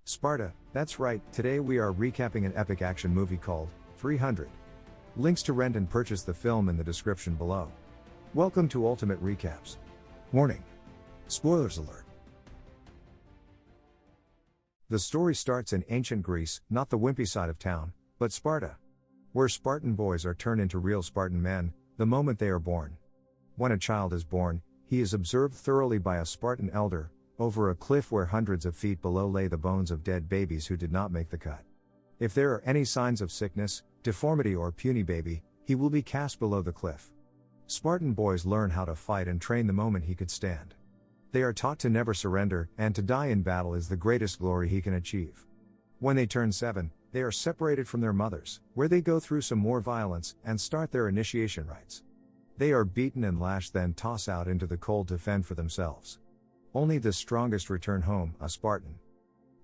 Sparta, that's right, today we are recapping an epic action movie called 300. Links to rent and purchase the film in the description below. Welcome to Ultimate Recaps. Warning. Spoilers alert. The story starts in ancient Greece, not the wimpy side of town, but Sparta, where Spartan boys are turned into real Spartan men the moment they are born. When a child is born, he is observed thoroughly by a Spartan elder, over a cliff where hundreds of feet below lay the bones of dead babies who did not make the cut. If there are any signs of sickness, deformity or puny baby, he will be cast below the cliff. Spartan boys learn how to fight and train the moment he could stand. They are taught to never surrender, and to die in battle is the greatest glory he can achieve. When they turn 7, they are separated from their mothers, where they go through some more violence, and start their initiation rites. They are beaten and lashed, then tossed out into the cold to fend for themselves. Only the strongest return home, a Spartan.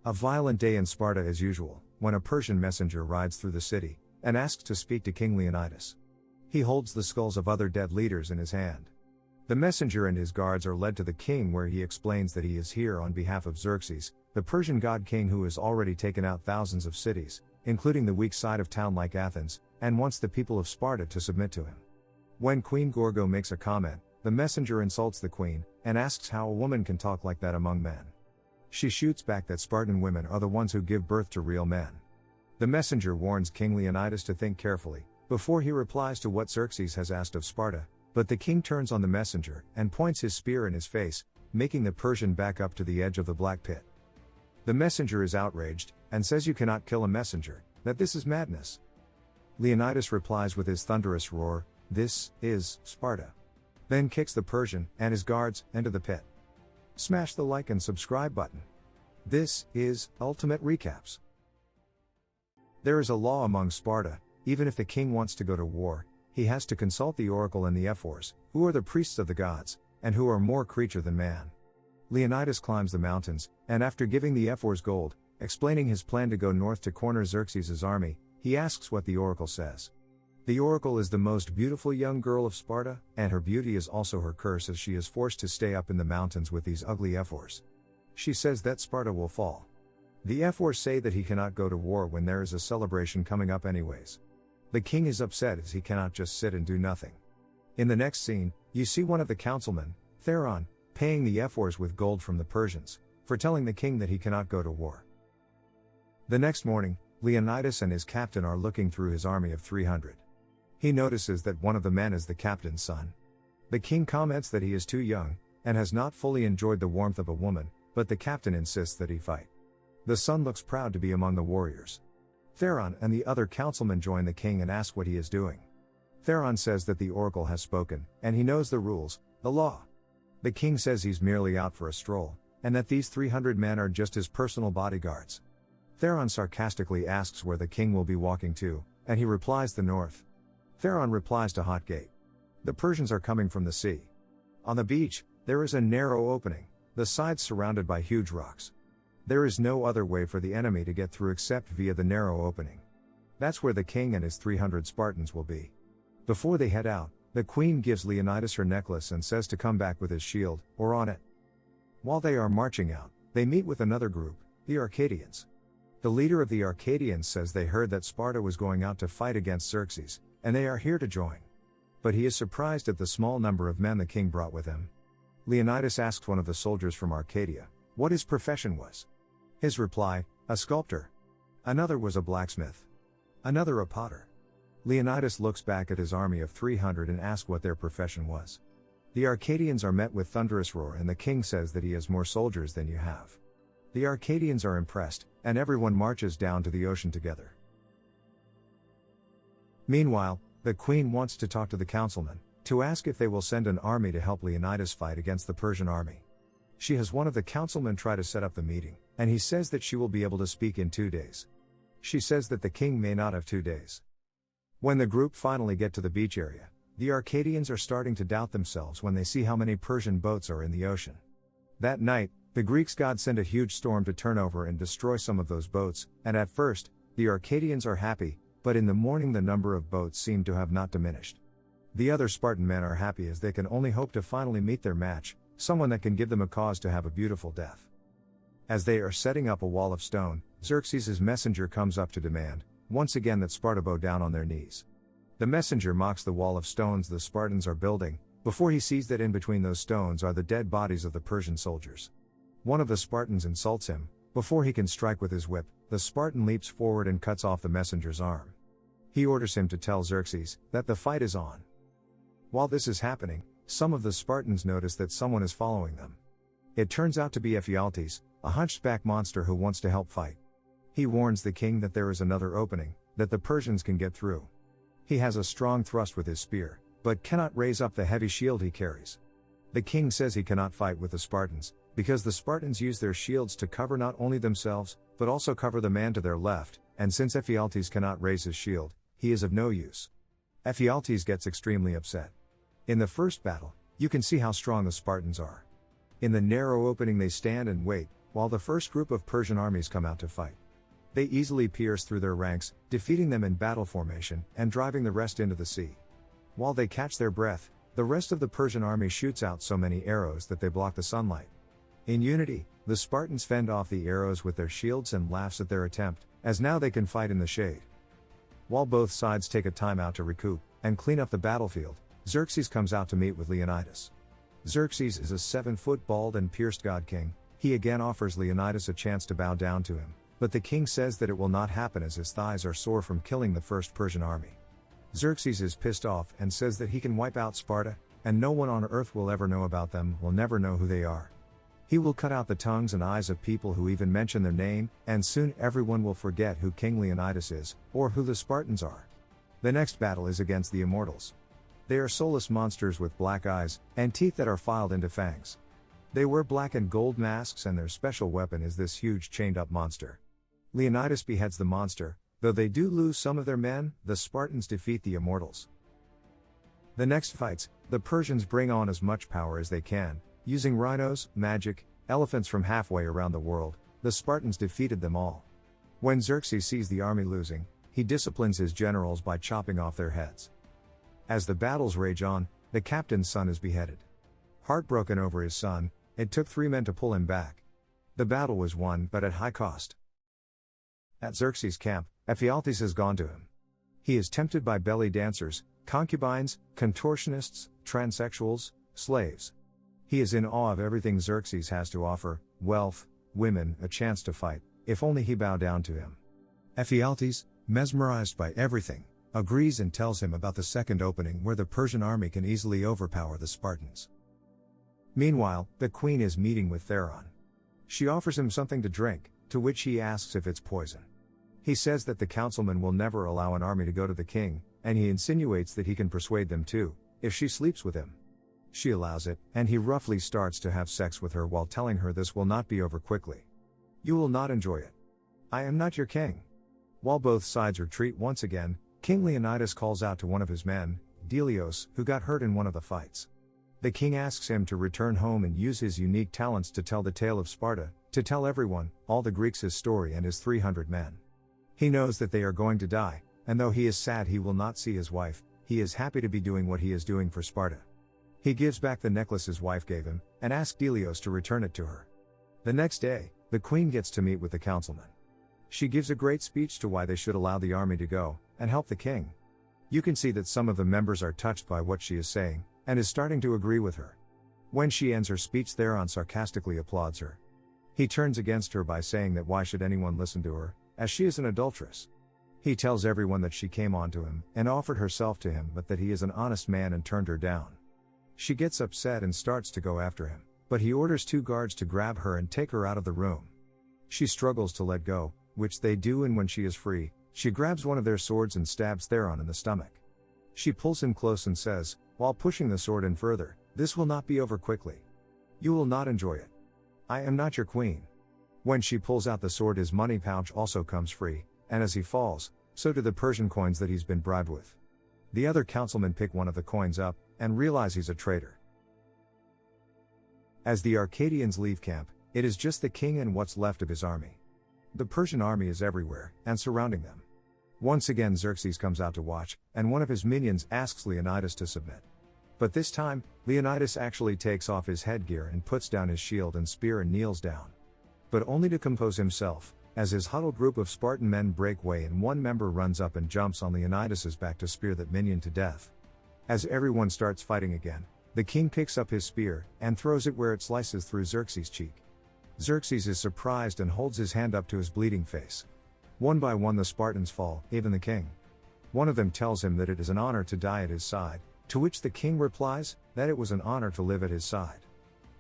A violent day in Sparta as usual, when a Persian messenger rides through the city, and asks to speak to King Leonidas. He holds the skulls of other dead leaders in his hand. The messenger and his guards are led to the king, where he explains that he is here on behalf of Xerxes, the Persian god king who has already taken out thousands of cities, including the weak side of town like Athens, and wants the people of Sparta to submit to him. When Queen Gorgo makes a comment, the messenger insults the queen, and asks how a woman can talk like that among men. She shoots back that Spartan women are the ones who give birth to real men. The messenger warns King Leonidas to think carefully, before he replies to what Xerxes has asked of Sparta, but the king turns on the messenger, and points his spear in his face, making the Persian back up to the edge of the black pit. The messenger is outraged, and says you cannot kill a messenger, that this is madness. Leonidas replies with his thunderous roar, "This is Sparta." Then kicks the Persian and his guards into the pit. Smash the like and subscribe button. This is Ultimate Recaps. There is a law among Sparta: even if the king wants to go to war, he has to consult the oracle and the ephors, who are the priests of the gods, and who are more creature than man. Leonidas climbs the mountains, and after giving the ephors gold, explaining his plan to go north to corner Xerxes' army, he asks what the oracle says. The oracle is the most beautiful young girl of Sparta, and her beauty is also her curse, as she is forced to stay up in the mountains with these ugly ephors. She says that Sparta will fall. The ephors say that he cannot go to war when there is a celebration coming up anyways. The king is upset as he cannot just sit and do nothing. In the next scene, you see one of the councilmen, Theron, paying the ephors with gold from the Persians, for telling the king that he cannot go to war. The next morning, Leonidas and his captain are looking through his army of 300. He notices that one of the men is the captain's son. The king comments that he is too young, and has not fully enjoyed the warmth of a woman, but the captain insists that he fight. The son looks proud to be among the warriors. Theron and the other councilmen join the king and ask what he is doing. Theron says that the oracle has spoken, and he knows the rules, the law. The king says he's merely out for a stroll, and that these 300 men are just his personal bodyguards. Theron sarcastically asks where the king will be walking to, and he replies the north. Theron replies to Hot Gate. The Persians are coming from the sea. On the beach, there is a narrow opening, the sides surrounded by huge rocks. There is no other way for the enemy to get through except via the narrow opening. That's where the king and his 300 Spartans will be. Before they head out, the queen gives Leonidas her necklace and says to come back with his shield, or on it. While they are marching out, they meet with another group, the Arcadians. The leader of the Arcadians says they heard that Sparta was going out to fight against Xerxes, and they are here to join. But he is surprised at the small number of men the king brought with him. Leonidas asks one of the soldiers from Arcadia what his profession was. His reply, a sculptor. Another was a blacksmith. Another a potter. Leonidas looks back at his army of 300 and asks what their profession was. The Arcadians are met with thunderous roar, and the king says that he has more soldiers than you have. The Arcadians are impressed, and everyone marches down to the ocean together. Meanwhile, the queen wants to talk to the councilmen, to ask if they will send an army to help Leonidas fight against the Persian army. She has one of the councilmen try to set up the meeting, and he says that she will be able to speak in 2 days. She says that the king may not have 2 days. When the group finally get to the beach area, the Arcadians are starting to doubt themselves when they see how many Persian boats are in the ocean. That night, the Greeks' god sent a huge storm to turn over and destroy some of those boats, and at first, the Arcadians are happy, but in the morning the number of boats seem to have not diminished. The other Spartan men are happy as they can only hope to finally meet their match, someone that can give them a cause to have a beautiful death. As they are setting up a wall of stone, Xerxes' messenger comes up to demand, once again, that Sparta bow down on their knees. The messenger mocks the wall of stones the Spartans are building, before he sees that in between those stones are the dead bodies of the Persian soldiers. One of the Spartans insults him. Before he can strike with his whip, the Spartan leaps forward and cuts off the messenger's arm. He orders him to tell Xerxes that the fight is on. While this is happening, some of the Spartans notice that someone is following them. It turns out to be Ephialtes, a hunchback monster who wants to help fight. He warns the king that there is another opening, that the Persians can get through. He has a strong thrust with his spear, but cannot raise up the heavy shield he carries. The king says he cannot fight with the Spartans, because the Spartans use their shields to cover not only themselves, but also cover the man to their left, and since Ephialtes cannot raise his shield, he is of no use. Ephialtes gets extremely upset. In the first battle, you can see how strong the Spartans are. In the narrow opening they stand and wait, while the first group of Persian armies come out to fight. They easily pierce through their ranks, defeating them in battle formation, and driving the rest into the sea. While they catch their breath, the rest of the Persian army shoots out so many arrows that they block the sunlight. In unity, the Spartans fend off the arrows with their shields and laughs at their attempt, as now they can fight in the shade. While both sides take a time out to recoup and clean up the battlefield, Xerxes comes out to meet with Leonidas. Xerxes is a 7-foot bald and pierced god king. He again offers Leonidas a chance to bow down to him, but the king says that it will not happen as his thighs are sore from killing the first Persian army. Xerxes is pissed off and says that he can wipe out Sparta, and no one on earth will ever know about them, will never know who they are. He will cut out the tongues and eyes of people who even mention their name, and soon everyone will forget who King Leonidas is, or who the Spartans are. The next battle is against the Immortals. They are soulless monsters with black eyes, and teeth that are filed into fangs. They wear black and gold masks and their special weapon is this huge chained-up monster. Leonidas beheads the monster. Though they do lose some of their men, the Spartans defeat the Immortals. The next fights, the Persians bring on as much power as they can, using rhinos, magic, elephants from halfway around the world. The Spartans defeated them all. When Xerxes sees the army losing, he disciplines his generals by chopping off their heads. As the battles rage on, the captain's son is beheaded. Heartbroken over his son, it took 3 men to pull him back. The battle was won, but at high cost. At Xerxes' camp, Ephialtes has gone to him. He is tempted by belly dancers, concubines, contortionists, transsexuals, slaves. He is in awe of everything Xerxes has to offer: wealth, women, a chance to fight, if only he bow down to him. Ephialtes, mesmerized by everything, agrees and tells him about the second opening where the Persian army can easily overpower the Spartans. Meanwhile, the queen is meeting with Theron. She offers him something to drink, to which he asks if it's poison. He says that the councilman will never allow an army to go to the king, and he insinuates that he can persuade them to, if she sleeps with him. She allows it, and he roughly starts to have sex with her while telling her this will not be over quickly. You will not enjoy it. I am not your king. While both sides retreat once again, King Leonidas calls out to one of his men, Delios, who got hurt in one of the fights. The king asks him to return home and use his unique talents to tell the tale of Sparta, to tell everyone, all the Greeks, his story and his 300 men. He knows that they are going to die, and though he is sad he will not see his wife, he is happy to be doing what he is doing for Sparta. He gives back the necklace his wife gave him, and asks Delios to return it to her. The next day, the queen gets to meet with the councilman. She gives a great speech to why they should allow the army to go, and help the king. You can see that some of the members are touched by what she is saying, and is starting to agree with her. When she ends her speech, Theron sarcastically applauds her. He turns against her by saying that why should anyone listen to her, as she is an adulteress. He tells everyone that she came on to him, and offered herself to him, but that he is an honest man and turned her down. She gets upset and starts to go after him, but he orders 2 guards to grab her and take her out of the room. She struggles to let go, which they do, and when she is free, she grabs one of their swords and stabs Theron in the stomach. She pulls him close and says, while pushing the sword in further, "This will not be over quickly. You will not enjoy it. I am not your queen." When she pulls out the sword, his money pouch also comes free, and as he falls, so do the Persian coins that he's been bribed with. The other councilmen pick one of the coins up, and realize he's a traitor. As the Arcadians leave camp, it is just the king and what's left of his army. The Persian army is everywhere, and surrounding them. Once again Xerxes comes out to watch, and one of his minions asks Leonidas to submit. But this time, Leonidas actually takes off his headgear and puts down his shield and spear and kneels down. but only to compose himself, as his huddled group of Spartan men break way and one member runs up and jumps on Leonidas' back to spear that minion to death. As everyone starts fighting again, the king picks up his spear and throws it where it slices through Xerxes' cheek. Xerxes is surprised and holds his hand up to his bleeding face. One by one the Spartans fall, even the king. One of them tells him that it is an honor to die at his side, to which the king replies that it was an honor to live at his side.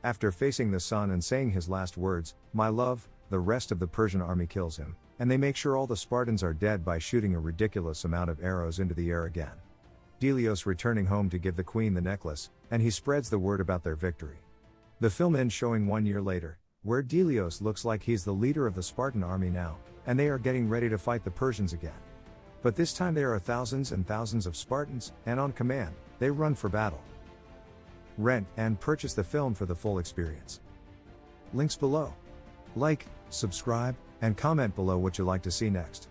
After facing the sun and saying his last words, "My love," the rest of the Persian army kills him, and they make sure all the Spartans are dead by shooting a ridiculous amount of arrows into the air again. Delios returning home to give the queen the necklace, and he spreads the word about their victory. The film ends showing 1 year later, where Delios looks like he's the leader of the Spartan army now, and they are getting ready to fight the Persians again. But this time there are thousands and thousands of Spartans, and on command, they run for battle. Rent and purchase the film for the full experience. Links below. Like, subscribe, and comment below what you'd like to see next.